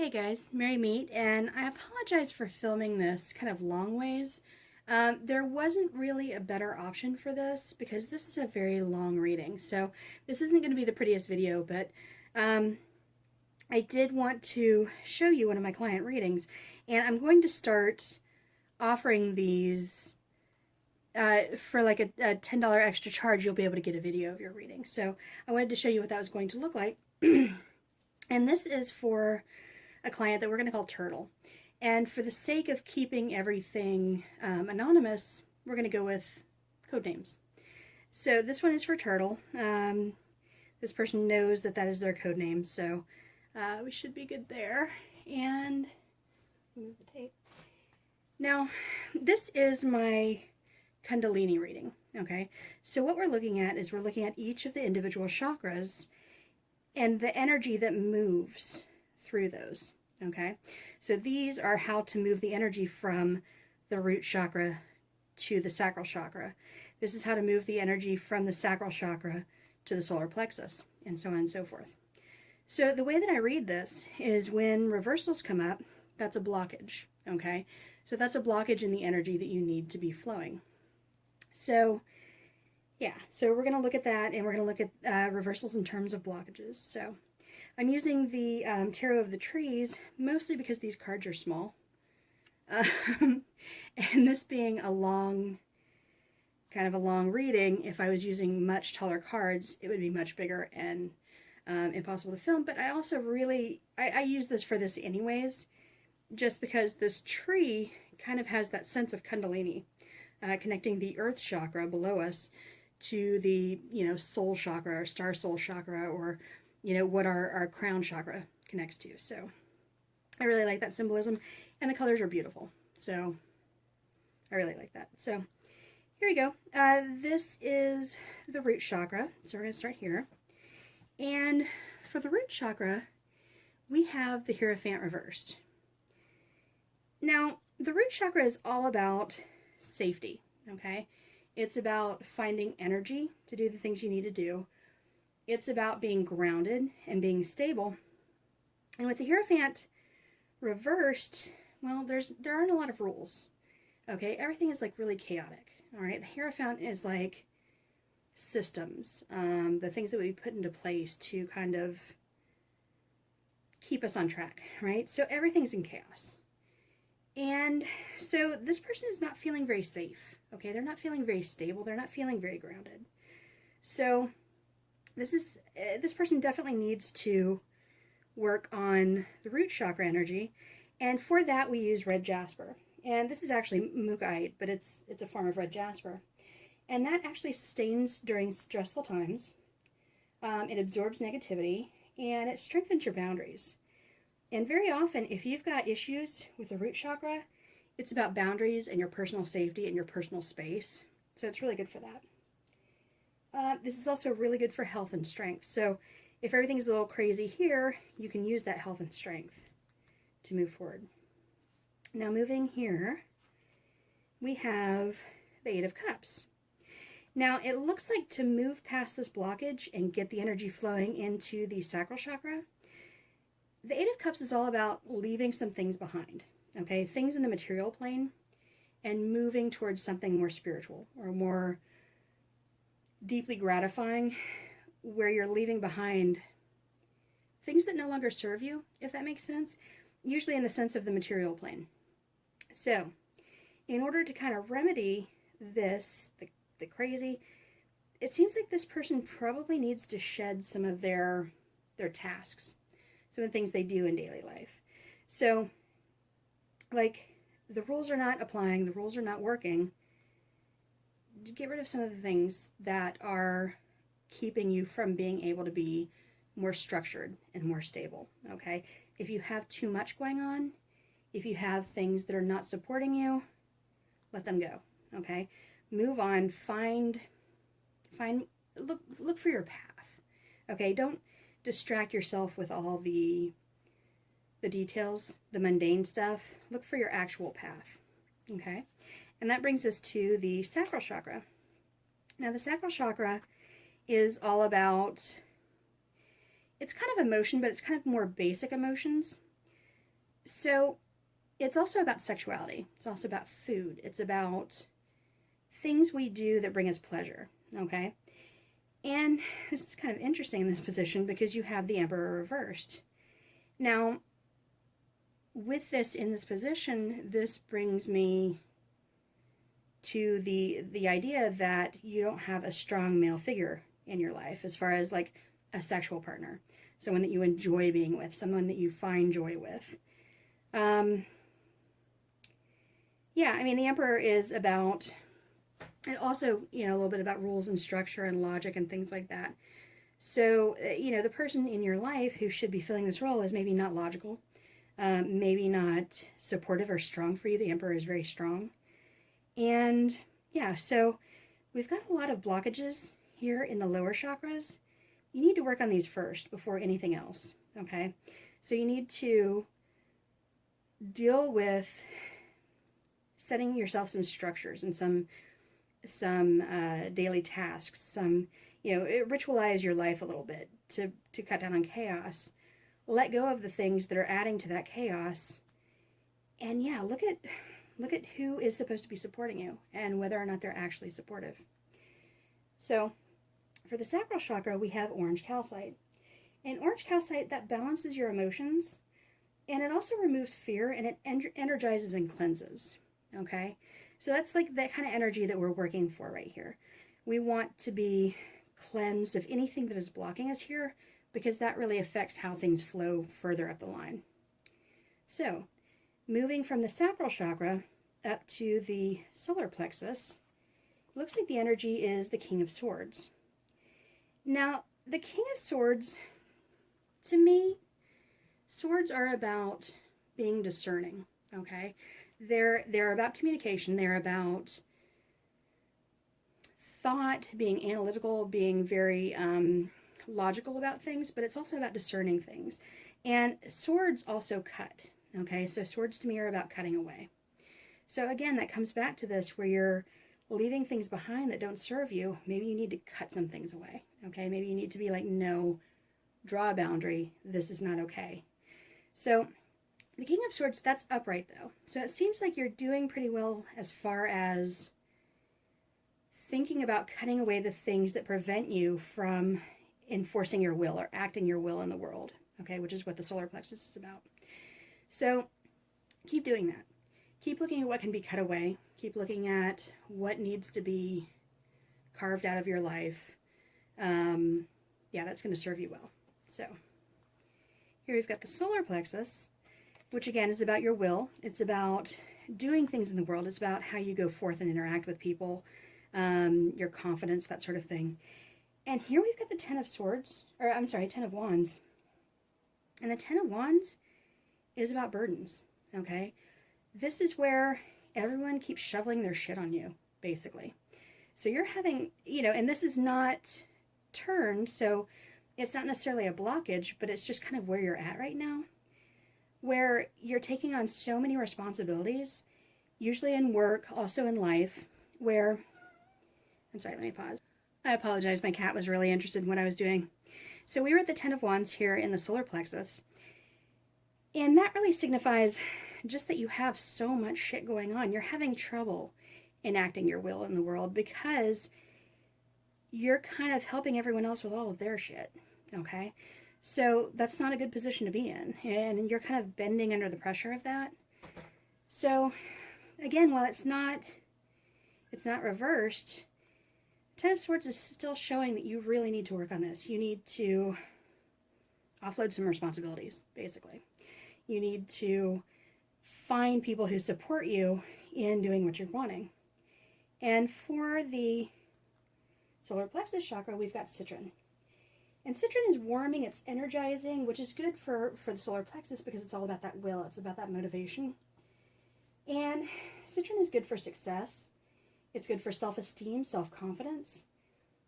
Hey guys, Mary Meet, and I apologize for filming this kind of long ways. There wasn't really a better option for this because this is a very long reading, so this isn't going to be the prettiest video, but um, I did want to show you one of my client readings, and I'm going to start offering these for like a $10 extra charge. You'll be able to get a video of your reading, so I wanted to show you what that was going to look like. And this is for a client that we're going to call Turtle. And for the sake of keeping everything anonymous, we're going to go with code names. So this one is for Turtle. This person knows that that is their code name, so we should be good there. And move the tape. Now, this is my Kundalini reading, okay? So what we're looking at is we're looking at each of the individual chakras and the energy that moves through those, okay? So these are how to move the energy from the root chakra to the sacral chakra. This is how to move the energy from the sacral chakra to the solar plexus, and so on and so forth. So the way that I read this is when reversals come up, that's a blockage, okay? So that's a blockage in the energy that you need to be flowing. So yeah, so we're going to look at that, and we're going to look at reversals in terms of blockages. So I'm using the Tarot of the Trees, mostly because these cards are small. And this being a long, kind of a long reading, if I was using much taller cards, it would be much bigger and impossible to film. But I also really, I use this for this anyways, just because this tree kind of has that sense of Kundalini, connecting the earth chakra below us to the, soul chakra or star soul chakra, or, what our crown chakra connects to. So I really like that symbolism, and the colors are beautiful. So I really like that. So here we go. This is the root chakra. So we're going to start here. And for the root chakra, we have the Hierophant reversed. Now, the root chakra is all about safety, okay? It's about finding energy to do the things you need to do. It's about being grounded and being stable. And with the Hierophant reversed, well, there aren't a lot of rules. Okay, everything is like really chaotic. All right, the Hierophant is like systems, the things that we put into place to kind of keep us on track, right? So everything's in chaos. And so this person is not feeling very safe. Okay, they're not feeling very stable. They're not feeling very grounded. So this person definitely needs to work on the root chakra energy, and for that we use red jasper. And this is actually mookaite, but it's a form of red jasper, and that actually sustains during stressful times. It absorbs negativity, and it strengthens your boundaries. And very often, if you've got issues with the root chakra, it's about boundaries and your personal safety and your personal space. So it's really good for that. This is also really good for health and strength. So if everything's a little crazy here, you can use that health and strength to move forward. Now moving here, we have the Eight of Cups. Now it looks like to move past this blockage and get the energy flowing into the sacral chakra, the Eight of Cups is all about leaving some things behind, okay? Things in the material plane, and moving towards something more spiritual or more deeply gratifying, where you're leaving behind things that no longer serve you, if that makes sense, usually in the sense of the material plane. So in order to kind of remedy this, the crazy, it seems like this person probably needs to shed some of their tasks, some of the things they do in daily life. So, like, the rules are not applying, the rules are not working. Get rid of some of the things that are keeping you from being able to be more structured and more stable, okay? If you have too much going on, if you have things that are not supporting you, let them go, okay? Move on, look for your path, okay? Don't distract yourself with all the details, the mundane stuff. Look for your actual path, okay? And that brings us to the sacral chakra. Now the sacral chakra is all about, it's kind of emotion, but it's kind of more basic emotions. So it's also about sexuality. It's also about food. It's about things we do that bring us pleasure, okay? And this is kind of interesting in this position because you have the Emperor reversed. Now, with this in this position, this brings me to the idea that you don't have a strong male figure in your life as far as like a sexual partner, someone that you enjoy being with, someone that you find joy with. Yeah, I mean, the Emperor is about, and also, a little bit about rules and structure and logic and things like that. So, the person in your life who should be filling this role is maybe not logical, maybe not supportive or strong for you. The Emperor is very strong. And yeah, so we've got a lot of blockages here in the lower chakras. You need to work on these first before anything else, okay? So you need to deal with setting yourself some structures and some daily tasks, ritualize your life a little bit to cut down on chaos. Let go of the things that are adding to that chaos. And yeah, look at who is supposed to be supporting you and whether or not they're actually supportive. So for the sacral chakra, we have orange calcite. And orange calcite, that balances your emotions, and it also removes fear, and it energizes and cleanses, okay? So that's like that kind of energy that we're working for right here. We want to be cleansed of anything that is blocking us here, because that really affects how things flow further up the line. So, moving from the sacral chakra up to the solar plexus, looks like the energy is the King of Swords. Now, the King of Swords, to me, swords are about being discerning, okay? They're about communication. They're about thought, being analytical, being very logical about things, but it's also about discerning things. And swords also cut, okay? So swords to me are about cutting away. So again, that comes back to this where you're leaving things behind that don't serve you. Maybe you need to cut some things away, okay? Maybe you need to be like, no, draw a boundary. This is not okay. So the King of Swords, that's upright though. So it seems like you're doing pretty well as far as thinking about cutting away the things that prevent you from enforcing your will or acting your will in the world, okay, which is what the solar plexus is about. So keep doing that. Keep looking at what can be cut away. Keep looking at what needs to be carved out of your life. Yeah, that's going to serve you well. So here we've got the solar plexus, which again is about your will. It's about doing things in the world. It's about how you go forth and interact with people, your confidence, that sort of thing. And here we've got the Ten of Wands. And the Ten of Wands is about burdens, okay? This is where everyone keeps shoveling their shit on you, basically. So you're having, and this is not turned, so it's not necessarily a blockage, but it's just kind of where you're at right now, where you're taking on so many responsibilities, usually in work, also in life, where, I'm sorry, let me pause. I apologize, my cat was really interested in what I was doing. So we were at the Ten of Wands here in the solar plexus, and that really signifies just that you have so much shit going on. You're having trouble enacting your will in the world because you're kind of helping everyone else with all of their shit, okay? So that's not a good position to be in, and you're kind of bending under the pressure of that. So again, while it's not reversed, Ten of Swords is still showing that you really need to work on this. You need to offload some responsibilities, basically. You need to find people who support you in doing what you're wanting. And for the solar plexus chakra, we've got citron. And citron is warming, it's energizing, which is good for the solar plexus because it's all about that will, it's about that motivation. And citron is good for success. It's good for self-esteem, self-confidence,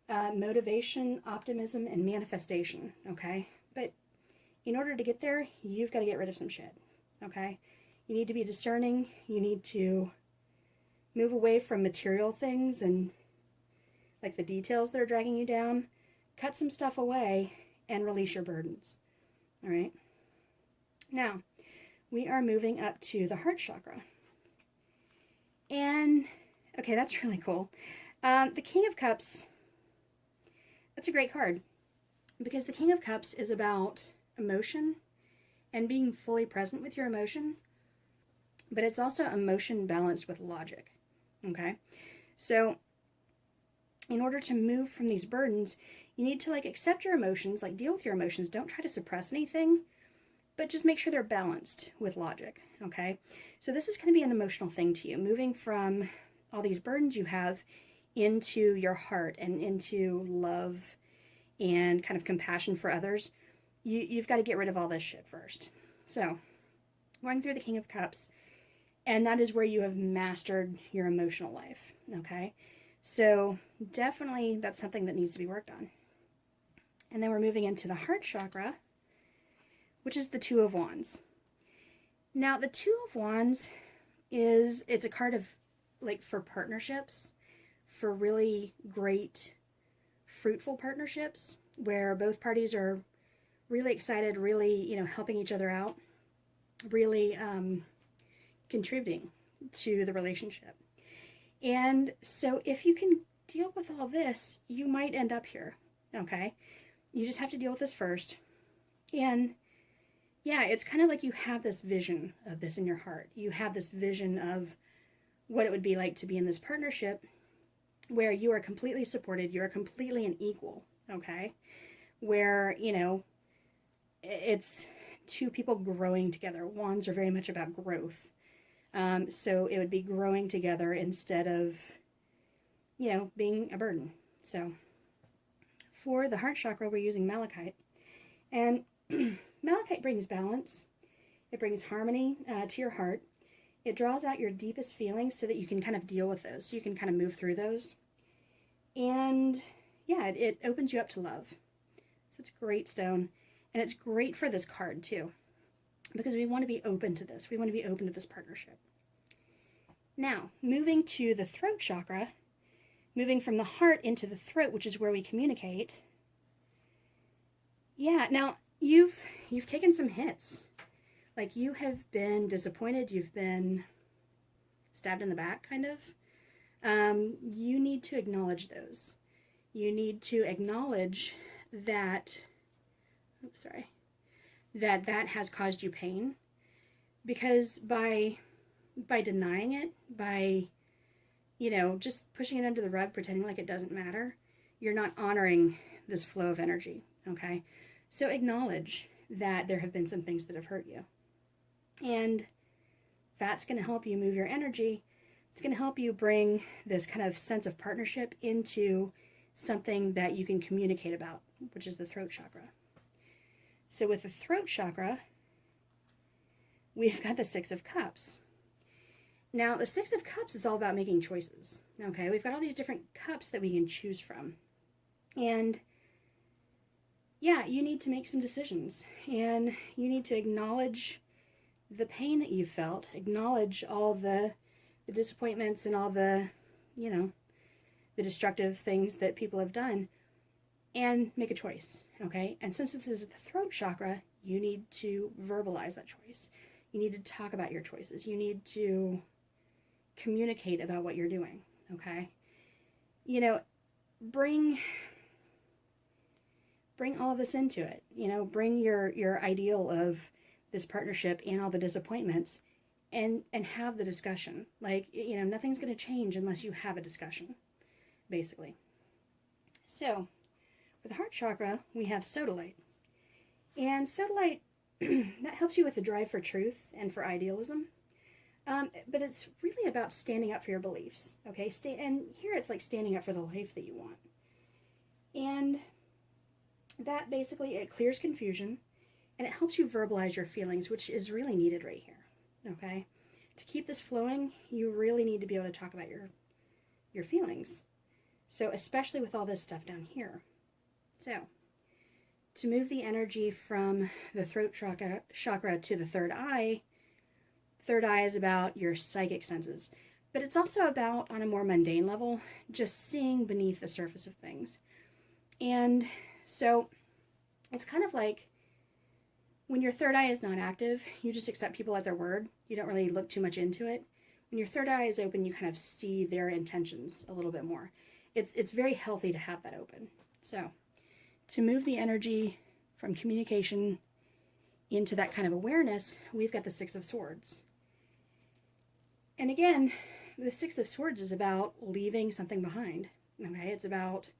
motivation, optimism, and manifestation, okay? But in order to get there, you've got to get rid of some shit, okay? You need to be discerning. You need to move away from material things and like the details that are dragging you down. Cut some stuff away and release your burdens, all right? Now, we are moving up to the heart chakra. And, okay, that's really cool. The King of Cups, that's a great card, because the King of Cups is about emotion and being fully present with your emotion, but it's also emotion balanced with logic, okay? So in order to move from these burdens, you need to like accept your emotions, like deal with your emotions. Don't try to suppress anything, but just make sure they're balanced with logic, okay? So this is going to be an emotional thing to you, moving from all these burdens you have into your heart and into love and kind of compassion for others. You've got to get rid of all this shit first. So, going through the King of Cups, and that is where you have mastered your emotional life, okay? So, definitely that's something that needs to be worked on. And then we're moving into the heart chakra, which is the Two of Wands. Now, the Two of Wands it's a card of, like, for partnerships, for really great, fruitful partnerships, where both parties are really excited, really, helping each other out, really contributing to the relationship. And so if you can deal with all this, you might end up here, okay? You just have to deal with this first. And yeah, it's kind of like you have this vision of this in your heart. You have this vision of what it would be like to be in this partnership where you are completely supported, you are completely an equal, okay? Where, it's two people growing together. Wands are very much about growth. So it would be growing together instead of, being a burden. So for the heart chakra, we're using malachite. And malachite brings balance. It brings harmony to your heart. It draws out your deepest feelings so that you can kind of deal with those. So you can kind of move through those. And yeah, it opens you up to love. So it's a great stone. And it's great for this card too, because we want to be open to this. We want to be open to this partnership. Now, moving to the throat chakra, moving from the heart into the throat, which is where we communicate. Yeah, now you've taken some hits. Like, you have been disappointed, you've been stabbed in the back, kind of. You need to acknowledge those. You need to acknowledge that that has caused you pain, because by denying it, by just pushing it under the rug, pretending like it doesn't matter, you're not honoring this flow of energy, okay? So acknowledge that there have been some things that have hurt you, and that's going to help you move your energy. It's going to help you bring this kind of sense of partnership into something that you can communicate about, which is the throat chakra. So with the throat chakra, we've got the Six of Cups. Now, the Six of Cups is all about making choices. Okay, we've got all these different cups that we can choose from. And yeah, you need to make some decisions. And you need to acknowledge the pain that you felt, acknowledge all the disappointments and all the destructive things that people have done, and make a choice, okay? And since this is the throat chakra, you need to verbalize that choice. You need to talk about your choices. You need to communicate about what you're doing, okay? Bring all of this into it. Bring your ideal of this partnership and all the disappointments, and have the discussion. Like, nothing's going to change unless you have a discussion, basically. So, for the heart chakra, we have sodalite. And sodalite, that helps you with the drive for truth and for idealism. But it's really about standing up for your beliefs, okay? And here it's like standing up for the life that you want. And that basically, it clears confusion, and it helps you verbalize your feelings, which is really needed right here, okay? To keep this flowing, you really need to be able to talk about your feelings. So especially with all this stuff down here. So, to move the energy from the throat chakra to the third eye is about your psychic senses. But it's also about, on a more mundane level, just seeing beneath the surface of things. And so, it's kind of like When your third eye is not active, you just accept people at their word. You don't really look too much into it. When your third eye is open, you kind of see their intentions a little bit more. It's very healthy to have that open. So, to move the energy from communication into that kind of awareness, we've got the Six of Swords. And again, the Six of Swords is about leaving something behind. Okay, it's about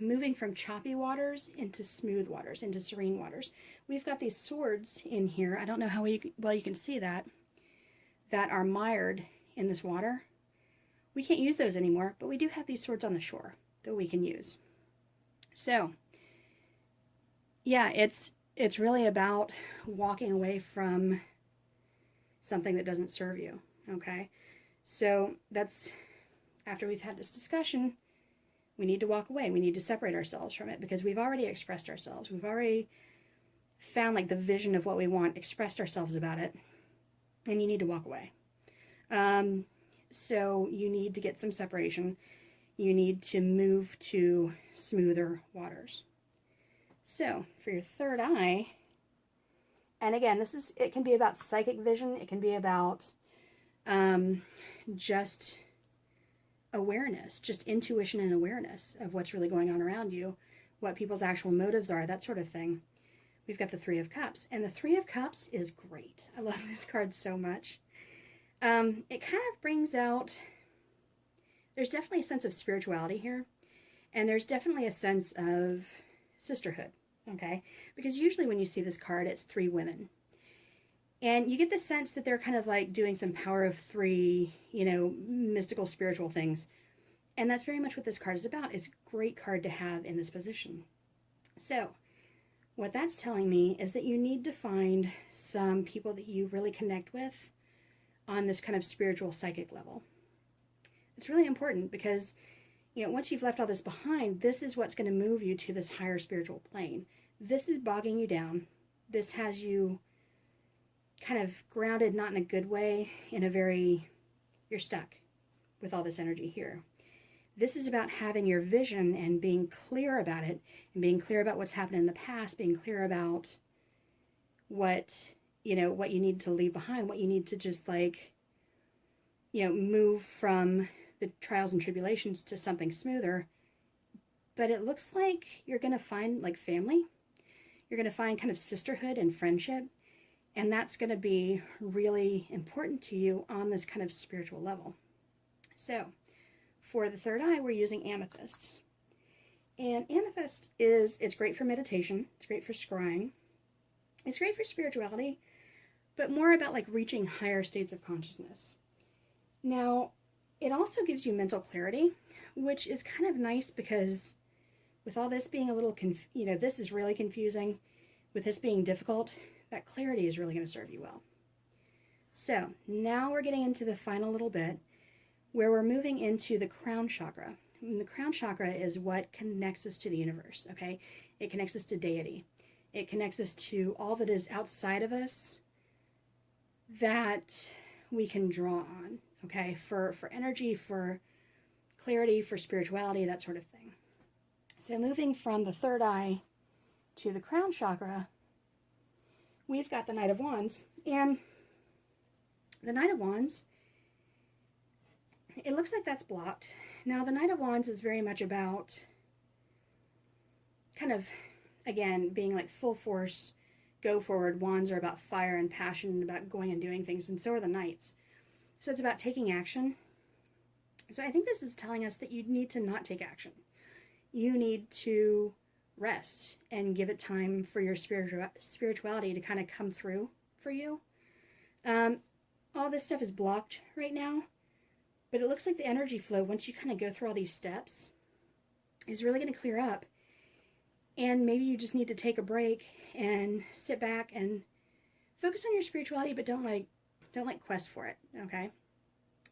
moving from choppy waters into smooth waters, into serene waters. We've got these swords in here. I don't know how well you can see that are mired in this water. We can't use those anymore, but we do have these swords on the shore that we can use. So, yeah, it's really about walking away from something that doesn't serve you, okay? So that's, after we've had this discussion, we need to walk away. We need to separate ourselves from it because we've already expressed ourselves. We've already found like the vision of what we want, expressed ourselves about it, and you need to walk away. So you need to get some separation. You need to move to smoother waters. So for your third eye, and again, it can be about psychic vision. It can be about just awareness, just intuition and awareness of what's really going on around you, what people's actual motives are, that sort of thing. We've got the Three of Cups, and the Three of Cups is great. I love this card so much. It kind of brings out, there's definitely a sense of spirituality here, and there's definitely a sense of sisterhood, okay? Because usually when you see this card, it's three women. And you get the sense that they're kind of like doing some power of three, mystical, spiritual things. And that's very much what this card is about. It's a great card to have in this position. So, what that's telling me is that you need to find some people that you really connect with on this kind of spiritual, psychic level. It's really important because, once you've left all this behind, this is what's going to move you to this higher spiritual plane. This is bogging you down. This has you kind of grounded, not in a good way, you're stuck with all this energy here. This is about having your vision and being clear about it, and being clear about what's happened in the past, being clear about what you need to leave behind, what you need to just move from the trials and tribulations to something smoother. But it looks like you're going to find family. You're going to find kind of sisterhood and friendship. And that's going to be really important to you on this kind of spiritual level. So, for the third eye, we're using amethyst. And amethyst it's great for meditation. It's great for scrying. It's great for spirituality, but more about reaching higher states of consciousness. Now, it also gives you mental clarity, which is kind of nice because with all this being a little, this is really confusing. With this being difficult, that clarity is really going to serve you well. So now we're getting into the final little bit where we're moving into the crown chakra. And the crown chakra is what connects us to the universe, okay? It connects us to deity. It connects us to all that is outside of us that we can draw on, okay? For energy, for clarity, for spirituality, that sort of thing. So moving from the third eye to the crown chakra, we've got the Knight of Wands. And the Knight of Wands, it looks like that's blocked. Now, the Knight of Wands is very much about kind of, again, being full force, go forward. Wands are about fire and passion, about going and doing things, and so are the Knights. So it's about taking action. So I think this is telling us that you need to not take action. You need to rest and give it time for your spirituality to kind of come through for you. All this stuff is blocked right now, but it looks like the energy flow, once you kind of go through all these steps, is really going to clear up. And maybe you just need to take a break and sit back and focus on your spirituality, but don't quest for it, okay?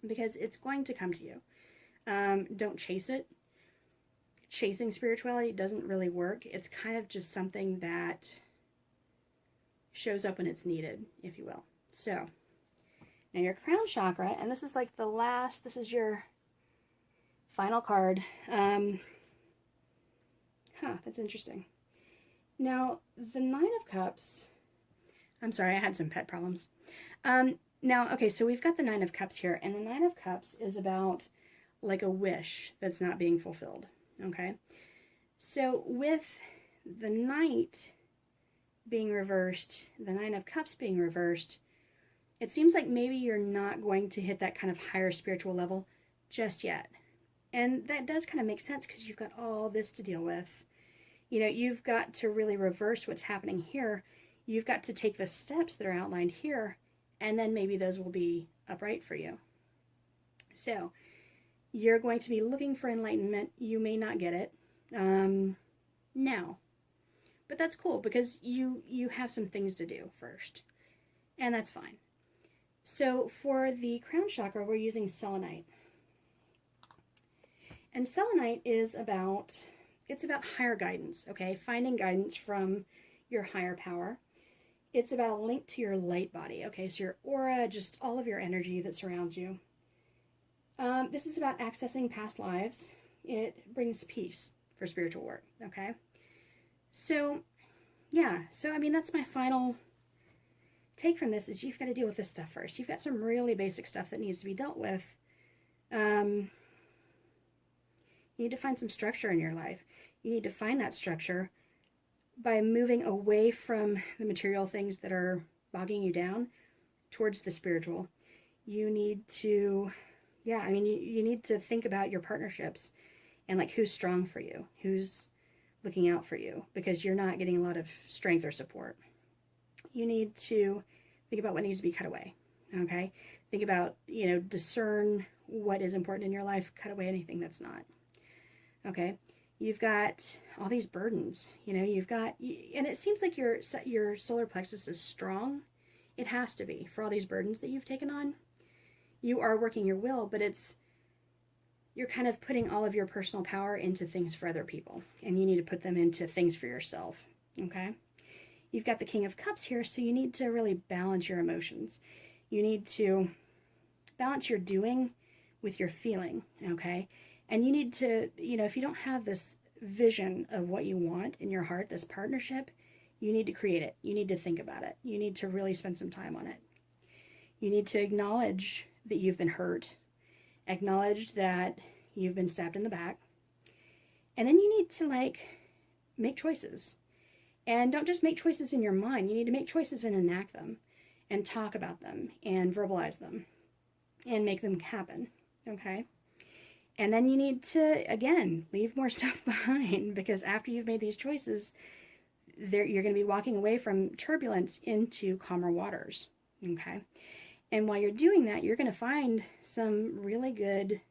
Because it's going to come to you. Don't chase it. Chasing spirituality doesn't really work. It's kind of just something that shows up when it's needed, if you will. So, now your crown chakra, and this is this is your final card. That's interesting. Now, the Nine of Cups, I'm sorry, I had some pet problems. Now, okay, so we've got the Nine of Cups here, and the Nine of Cups is about like a wish that's not being fulfilled, okay? So with the Knight being reversed, the Nine of Cups being reversed, it seems like maybe you're not going to hit that kind of higher spiritual level just yet. And that does kind of make sense because you've got all this to deal with. You know, you've got to really reverse what's happening here. You've got to take the steps that are outlined here, and then maybe those will be upright for you. So you're going to be looking for enlightenment. You may not get it now, but that's cool because you have some things to do first, and that's fine. So for the crown chakra, we're using selenite. And selenite is about, it's about higher guidance, okay? Finding guidance from your higher power. It's about a link to your light body, okay? So your aura, just all of your energy that surrounds you. This is about accessing past lives. It brings peace for spiritual work, okay? So, yeah. So, I mean, that's my final take from this is you've got to deal with this stuff first. You've got some really basic stuff that needs to be dealt with. You need to find some structure in your life. You need to find that structure by moving away from the material things that are bogging you down towards the spiritual. You need to, yeah, I mean, you need to think about your partnerships and like who's strong for you, who's looking out for you, because you're not getting a lot of strength or support. You need to think about what needs to be cut away, okay? Think about, you know, discern what is important in your life, cut away anything that's not, okay? You've got all these burdens, you know, you've got, and it seems like your solar plexus is strong. It has to be for all these burdens that you've taken on. You are working your will, but you're kind of putting all of your personal power into things for other people, and you need to put them into things for yourself, okay? You've got the King of Cups here, so you need to really balance your emotions. You need to balance your doing with your feeling, okay? And you need to, you know, if you don't have this vision of what you want in your heart, this partnership, you need to create it. You need to think about it. You need to really spend some time on it. You need to acknowledge that you've been hurt, acknowledge that you've been stabbed in the back, and then you need to like make choices. And don't just make choices in your mind. You need to make choices and enact them and talk about them and verbalize them and make them happen, okay? And then you need to, again, leave more stuff behind, because after you've made these choices, you're going to be walking away from turbulence into calmer waters, okay? And while you're doing that, you're going to find some really good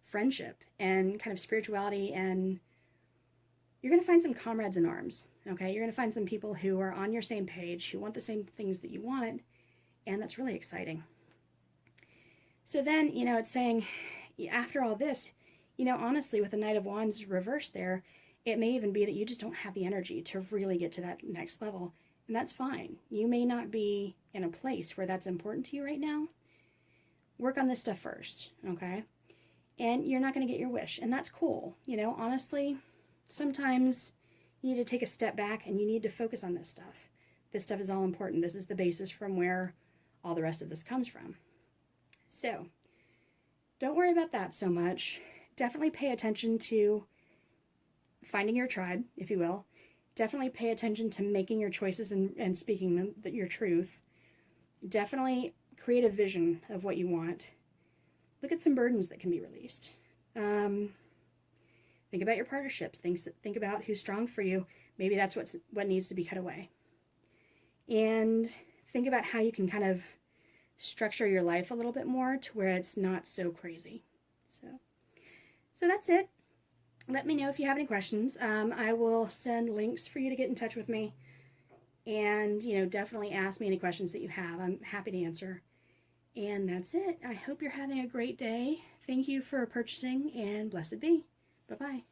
friendship and kind of spirituality, and you're going to find some comrades in arms, okay? You're going to find some people who are on your same page, who want the same things that you want, and that's really exciting. So then, you know, it's saying, after all this, you know, honestly, with the Knight of Wands reversed there, it may even be that you just don't have the energy to really get to that next level, and that's fine. You may not be in a place where that's important to you right now. Work on this stuff first, okay? And you're not going to get your wish, and that's cool. You know, honestly, sometimes you need to take a step back and you need to focus on this stuff. This stuff is all important. This is the basis from where all the rest of this comes from. So, don't worry about that so much. Definitely pay attention to finding your tribe, if you will. Definitely pay attention to making your choices and speaking your truth. Definitely create a vision of what you want. Look at some burdens that can be released. Think about your partnerships. Think about who's strong for you. Maybe that's what needs to be cut away. And think about how you can kind of structure your life a little bit more to where it's not so crazy. So that's it. Let me know if you have any questions. I will send links for you to get in touch with me. And, you know, definitely ask me any questions that you have. I'm happy to answer. And that's it. I hope you're having a great day. Thank you for purchasing, and blessed be. Bye-bye.